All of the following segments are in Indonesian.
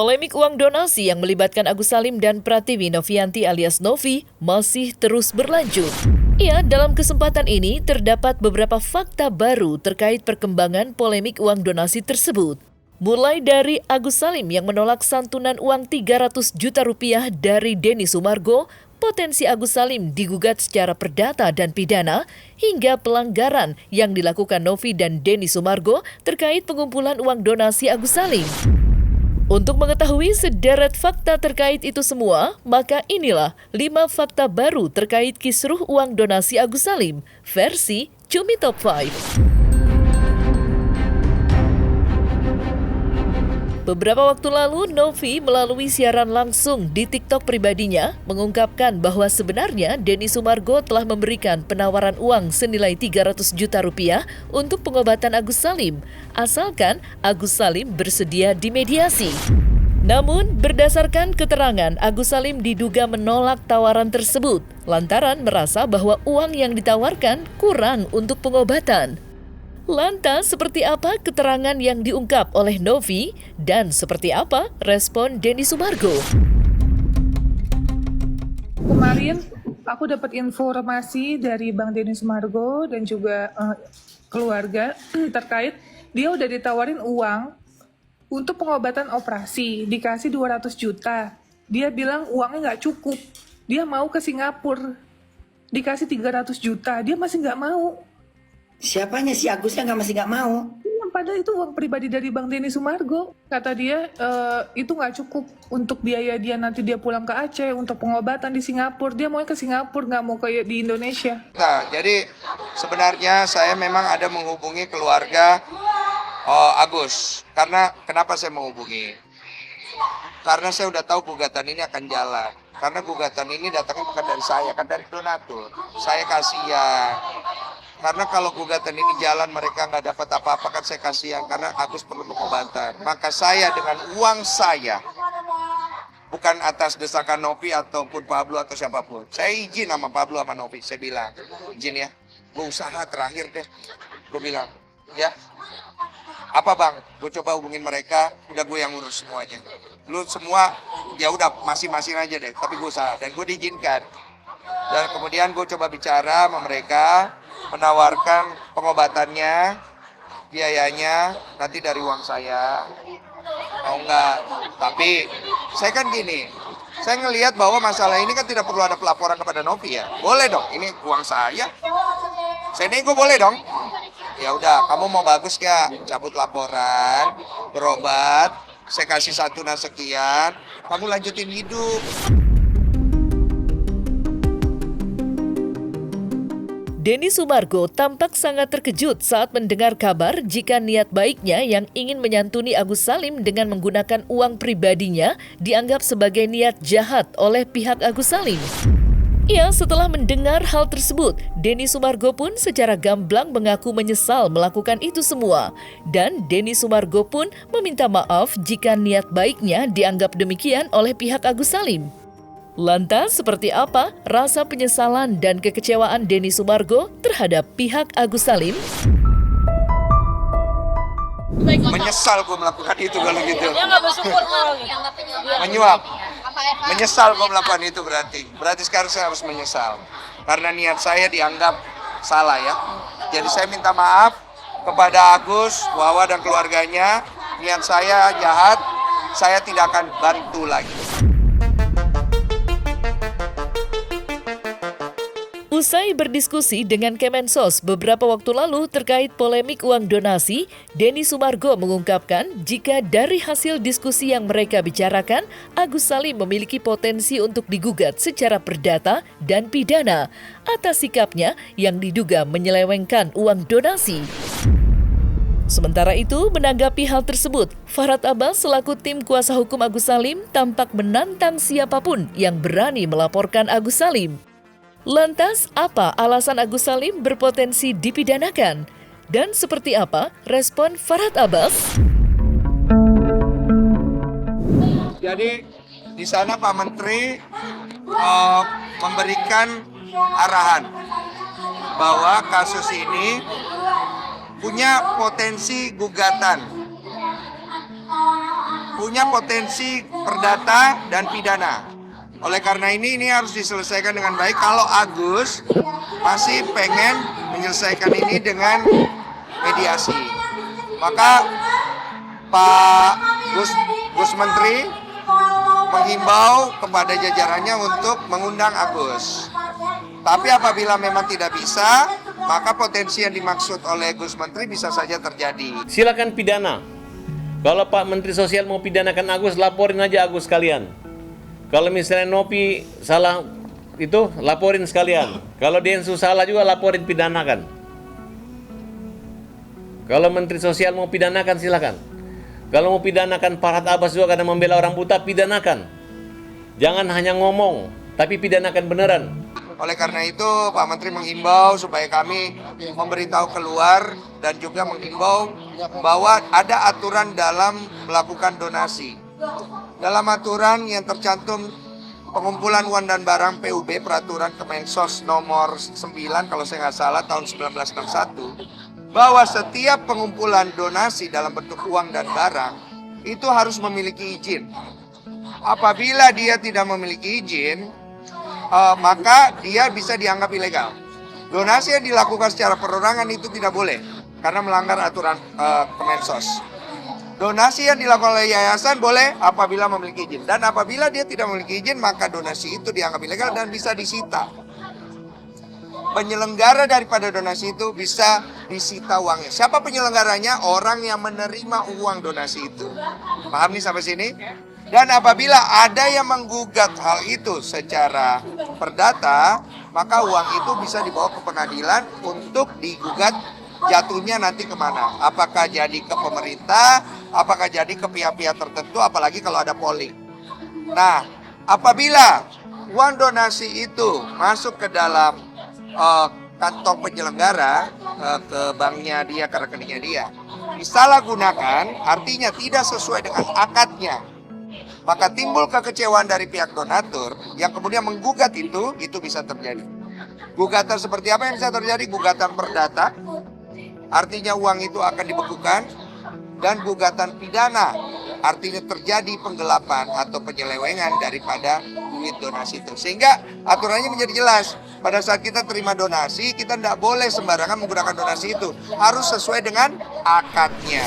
Polemik uang donasi yang melibatkan Agus Salim dan Pratiwi Novianti alias Novi masih terus berlanjut. Ya, dalam kesempatan ini terdapat beberapa fakta baru terkait perkembangan polemik uang donasi tersebut. Mulai dari Agus Salim yang menolak santunan uang 300 juta rupiah dari Denny Sumargo, potensi Agus Salim digugat secara perdata dan pidana, hingga pelanggaran yang dilakukan Novi dan Denny Sumargo terkait pengumpulan uang donasi Agus Salim. Untuk mengetahui sederet fakta terkait itu semua, maka inilah 5 fakta baru terkait kisruh uang donasi Agus Salim, versi Cumi Top 5. Beberapa waktu lalu, Novi melalui siaran langsung di TikTok pribadinya mengungkapkan bahwa sebenarnya Denny Sumargo telah memberikan penawaran uang senilai 300 juta rupiah untuk pengobatan Agus Salim, asalkan Agus Salim bersedia dimediasi. Namun, berdasarkan keterangan, Agus Salim diduga menolak tawaran tersebut, lantaran merasa bahwa uang yang ditawarkan kurang untuk pengobatan. Lantas, seperti apa keterangan yang diungkap oleh Novi dan seperti apa respon Denny Sumargo? Kemarin aku dapat informasi dari Bang Denny Sumargo dan juga keluarga terkait dia udah ditawarin uang untuk pengobatan operasi, dikasih 200 juta. Dia bilang uangnya nggak cukup, dia mau ke Singapura, dikasih 300 juta, dia masih nggak mau. Siapanya si Agusnya masih nggak mau? Padahal itu uang pribadi dari Bang Denny Sumargo. Kata dia itu nggak cukup untuk biaya dia nanti dia pulang ke Aceh untuk pengobatan di Singapura. Dia mau ke Singapura, nggak mau kayak di Indonesia. Nah, jadi sebenarnya saya memang ada menghubungi keluarga Agus. Karena kenapa saya menghubungi? Karena saya udah tahu gugatan ini akan jalan. Karena gugatan ini datangnya bukan dari saya, kan dari donatur. Saya kasihan. Karena kalau gugatan ini jalan mereka nggak dapat apa-apa, kan saya kasihan karena Agus perlu pengobatan. Maka saya dengan uang saya, bukan atas desakan Novi ataupun Pablo atau siapapun. Saya izin sama Pablo sama Novi, saya bilang, izin ya, gue usaha terakhir deh. Gue bilang, ya, apa bang, gue coba hubungin mereka, udah gue yang ngurus semuanya. Lu semua, ya udah masing-masing aja deh, tapi gue usaha, dan gue diizinkan. Dan kemudian gue coba bicara sama mereka, menawarkan pengobatannya, biayanya nanti dari uang saya, mau enggak. Tapi saya kan gini, saya ngelihat bahwa masalah ini kan tidak perlu ada pelaporan kepada Novi ya. Boleh dong, ini uang saya nego boleh dong. Ya udah, kamu mau bagus gak? Cabut laporan, berobat, saya kasih santunan sekian, kamu lanjutin hidup. Denny Sumargo tampak sangat terkejut saat mendengar kabar jika niat baiknya yang ingin menyantuni Agus Salim dengan menggunakan uang pribadinya dianggap sebagai niat jahat oleh pihak Agus Salim. Ya, setelah mendengar hal tersebut, Denny Sumargo pun secara gamblang mengaku menyesal melakukan itu semua. Dan Denny Sumargo pun meminta maaf jika niat baiknya dianggap demikian oleh pihak Agus Salim. Lantas, seperti apa rasa penyesalan dan kekecewaan Denny Sumargo terhadap pihak Agus Salim? Menyesal gue melakukan itu kalau gitu. Dia nggak bersyukur Menyuap. Menyesal gue melakukan itu berarti. Berarti sekarang saya harus menyesal. Karena niat saya dianggap salah ya. Jadi saya minta maaf kepada Agus, Wawa dan keluarganya. Niat saya jahat, saya tidak akan bantu lagi. Usai berdiskusi dengan Kemensos beberapa waktu lalu terkait polemik uang donasi, Denny Sumargo mengungkapkan jika dari hasil diskusi yang mereka bicarakan, Agus Salim memiliki potensi untuk digugat secara perdata dan pidana atas sikapnya yang diduga menyelewengkan uang donasi. Sementara itu, menanggapi hal tersebut, Farhad Abbas selaku tim kuasa hukum Agus Salim tampak menantang siapapun yang berani melaporkan Agus Salim. Lantas, apa alasan Agus Salim berpotensi dipidanakan? Dan seperti apa respon Farhad Abbas? Jadi di sana Pak Menteri memberikan arahan bahwa kasus ini punya potensi gugatan, tentunya potensi perdata dan pidana. Oleh karena ini harus diselesaikan dengan baik. Kalau Agus masih pengen menyelesaikan ini dengan mediasi, maka Pak Gus Menteri menghimbau kepada jajarannya untuk mengundang Agus. Tapi apabila memang tidak bisa, maka potensi yang dimaksud oleh Gus Menteri bisa saja terjadi. Silakan pidana. Kalau Pak Menteri Sosial mau pidanakan Agus, laporin aja Agus sekalian. Kalau misalnya Novi salah itu, laporin sekalian. Kalau Densu salah juga, laporin, pidanakan. Kalau Menteri Sosial mau pidanakan, silakan. Kalau mau pidanakan Farhad Abbas juga karena membela orang buta, pidanakan. Jangan hanya ngomong, tapi pidanakan beneran. Oleh karena itu Pak Menteri menghimbau supaya kami memberitahu keluar dan juga menghimbau bahwa ada aturan dalam melakukan donasi. Dalam aturan yang tercantum pengumpulan uang dan barang PUB Peraturan Kemensos nomor 9 kalau saya nggak salah tahun 1961, bahwa setiap pengumpulan donasi dalam bentuk uang dan barang itu harus memiliki izin. Apabila dia tidak memiliki izin, maka dia bisa dianggap ilegal. Donasi yang dilakukan secara perorangan itu tidak boleh karena melanggar aturan Kemensos. Donasi yang dilakukan oleh yayasan boleh apabila memiliki izin, dan apabila dia tidak memiliki izin maka donasi itu dianggap ilegal dan bisa disita. Penyelenggara daripada donasi itu bisa disita uangnya. Siapa penyelenggaranya? Orang yang menerima uang donasi itu. Paham nih sampai sini? Dan apabila ada yang menggugat hal itu secara perdata, maka uang itu bisa dibawa ke pengadilan untuk digugat jatuhnya nanti kemana. Apakah jadi ke pemerintah, apakah jadi ke pihak-pihak tertentu, apalagi kalau ada polling. Nah, apabila uang donasi itu masuk ke dalam kantong penyelenggara, ke banknya dia, ke rekeningnya dia, disalahgunakan, artinya tidak sesuai dengan akadnya, maka timbul kekecewaan dari pihak donatur yang kemudian menggugat itu bisa terjadi. Gugatan seperti apa yang bisa terjadi? Gugatan perdata, artinya uang itu akan dibekukan, dan gugatan pidana, artinya terjadi penggelapan atau penyelewengan daripada duit donasi itu. Sehingga aturannya menjadi jelas. Pada saat kita terima donasi, kita tidak boleh sembarangan menggunakan donasi itu. Harus sesuai dengan akadnya.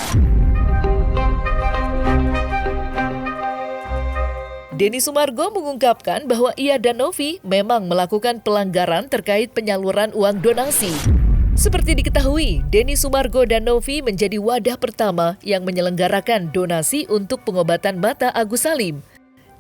Denny Sumargo mengungkapkan bahwa ia dan Novi memang melakukan pelanggaran terkait penyaluran uang donasi. Seperti diketahui, Denny Sumargo dan Novi menjadi wadah pertama yang menyelenggarakan donasi untuk pengobatan mata Agus Salim.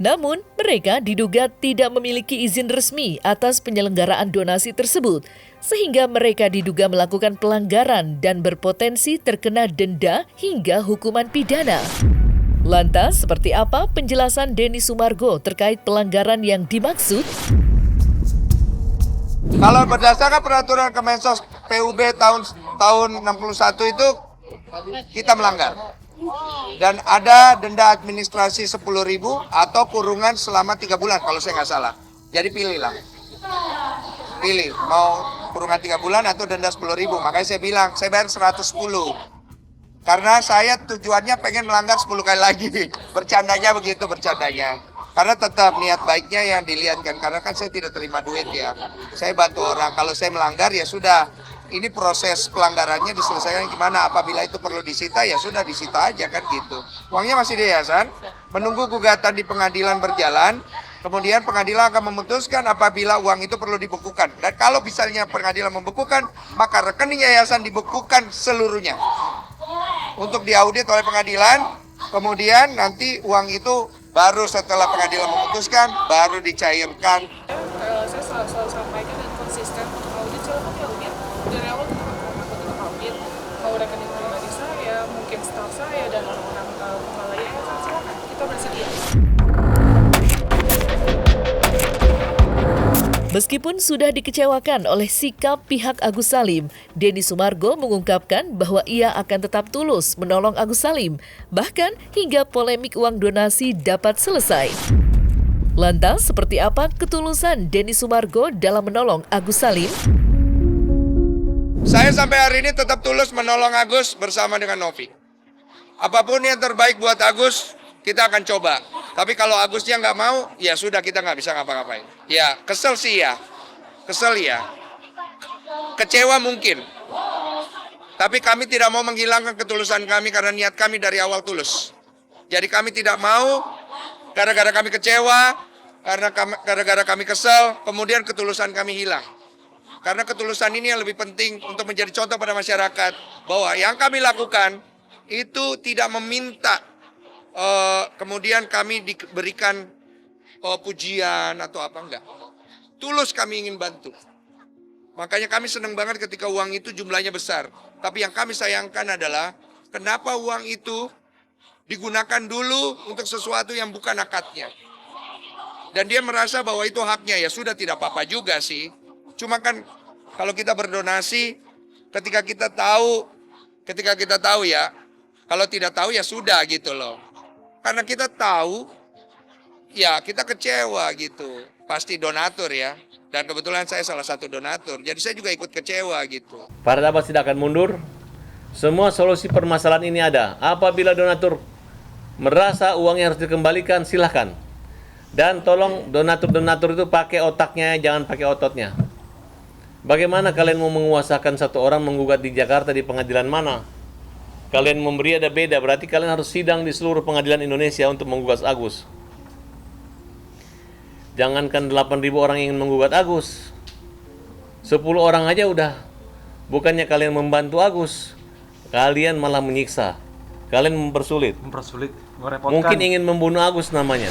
Namun, mereka diduga tidak memiliki izin resmi atas penyelenggaraan donasi tersebut, sehingga mereka diduga melakukan pelanggaran dan berpotensi terkena denda hingga hukuman pidana. Lantas, seperti apa penjelasan Denny Sumargo terkait pelanggaran yang dimaksud? Kalau berdasarkan peraturan Kemensos PUB tahun 61 itu kita melanggar. Dan ada denda administrasi 10.000 atau kurungan selama 3 bulan kalau saya nggak salah. Jadi pilihlah. Pilih mau kurungan 3 bulan atau denda 10.000. Makanya saya bilang saya bayar 110. Karena saya tujuannya pengen melanggar 10 kali lagi. Bercandanya begitu, bercandanya. Karena tetap niat baiknya yang dilihatkan. Karena kan saya tidak terima duit ya. Saya bantu orang. Kalau saya melanggar ya sudah. Ini proses pelanggarannya diselesaikan gimana. Apabila itu perlu disita ya sudah disita aja kan gitu. Uangnya masih di yayasan. Menunggu gugatan di pengadilan berjalan. Kemudian pengadilan akan memutuskan apabila uang itu perlu dibekukan. Dan kalau misalnya pengadilan membekukan, maka rekening yayasan dibekukan seluruhnya. Untuk diaudit oleh pengadilan, kemudian nanti uang itu baru setelah pengadilan memutuskan, baru dicairkan. Saya selalu sampaikan dan konsisten untuk audit, silakan diaudit. Dari awal kita tetap audit. Mau rekening pribadi saya, mungkin staf saya, dan orang-orang pengelola yayasan, silakan. Kita bersedia. Meskipun sudah dikecewakan oleh sikap pihak Agus Salim, Denny Sumargo mengungkapkan bahwa ia akan tetap tulus menolong Agus Salim, bahkan hingga polemik uang donasi dapat selesai. Lantas, seperti apa ketulusan Denny Sumargo dalam menolong Agus Salim? Saya sampai hari ini tetap tulus menolong Agus bersama dengan Novi. Apapun yang terbaik buat Agus, kita akan coba. Tapi kalau Agusnya nggak mau, ya sudah kita nggak bisa ngapa-ngapain. Ya kesel sih ya, kesel ya. Kecewa mungkin. Tapi kami tidak mau menghilangkan ketulusan kami karena niat kami dari awal tulus. Jadi kami tidak mau gara-gara kami kecewa, karena gara-gara kami kesel, kemudian ketulusan kami hilang. Karena ketulusan ini yang lebih penting untuk menjadi contoh pada masyarakat bahwa yang kami lakukan itu tidak meminta kemudian kami diberikan pujian atau apa, enggak. Tulus kami ingin bantu. Makanya kami senang banget ketika uang itu jumlahnya besar. Tapi yang kami sayangkan adalah kenapa uang itu digunakan dulu untuk sesuatu yang bukan akadnya. Dan dia merasa bahwa itu haknya, ya sudah tidak apa-apa juga sih. Cuma kan kalau kita berdonasi, ketika kita tahu ya, kalau tidak tahu ya sudah gitu loh. Karena kita tahu, ya kita kecewa gitu. Pasti donatur ya. Dan kebetulan saya salah satu donatur, jadi saya juga ikut kecewa gitu. Para sahabat tidak akan mundur. Semua solusi permasalahan ini ada. Apabila donatur merasa uangnya harus dikembalikan, silahkan. Dan tolong donatur-donatur itu pakai otaknya, jangan pakai ototnya. Bagaimana kalian mau menguasakan satu orang menggugat di Jakarta di pengadilan mana? Kalian memberi ada beda, berarti kalian harus sidang di seluruh pengadilan Indonesia untuk menggugat Agus. Jangankan 8.000 orang ingin menggugat Agus, 10 orang aja udah. Bukannya kalian membantu Agus, kalian malah menyiksa. Kalian mempersulit. Merepotkan. Mungkin ingin membunuh Agus namanya.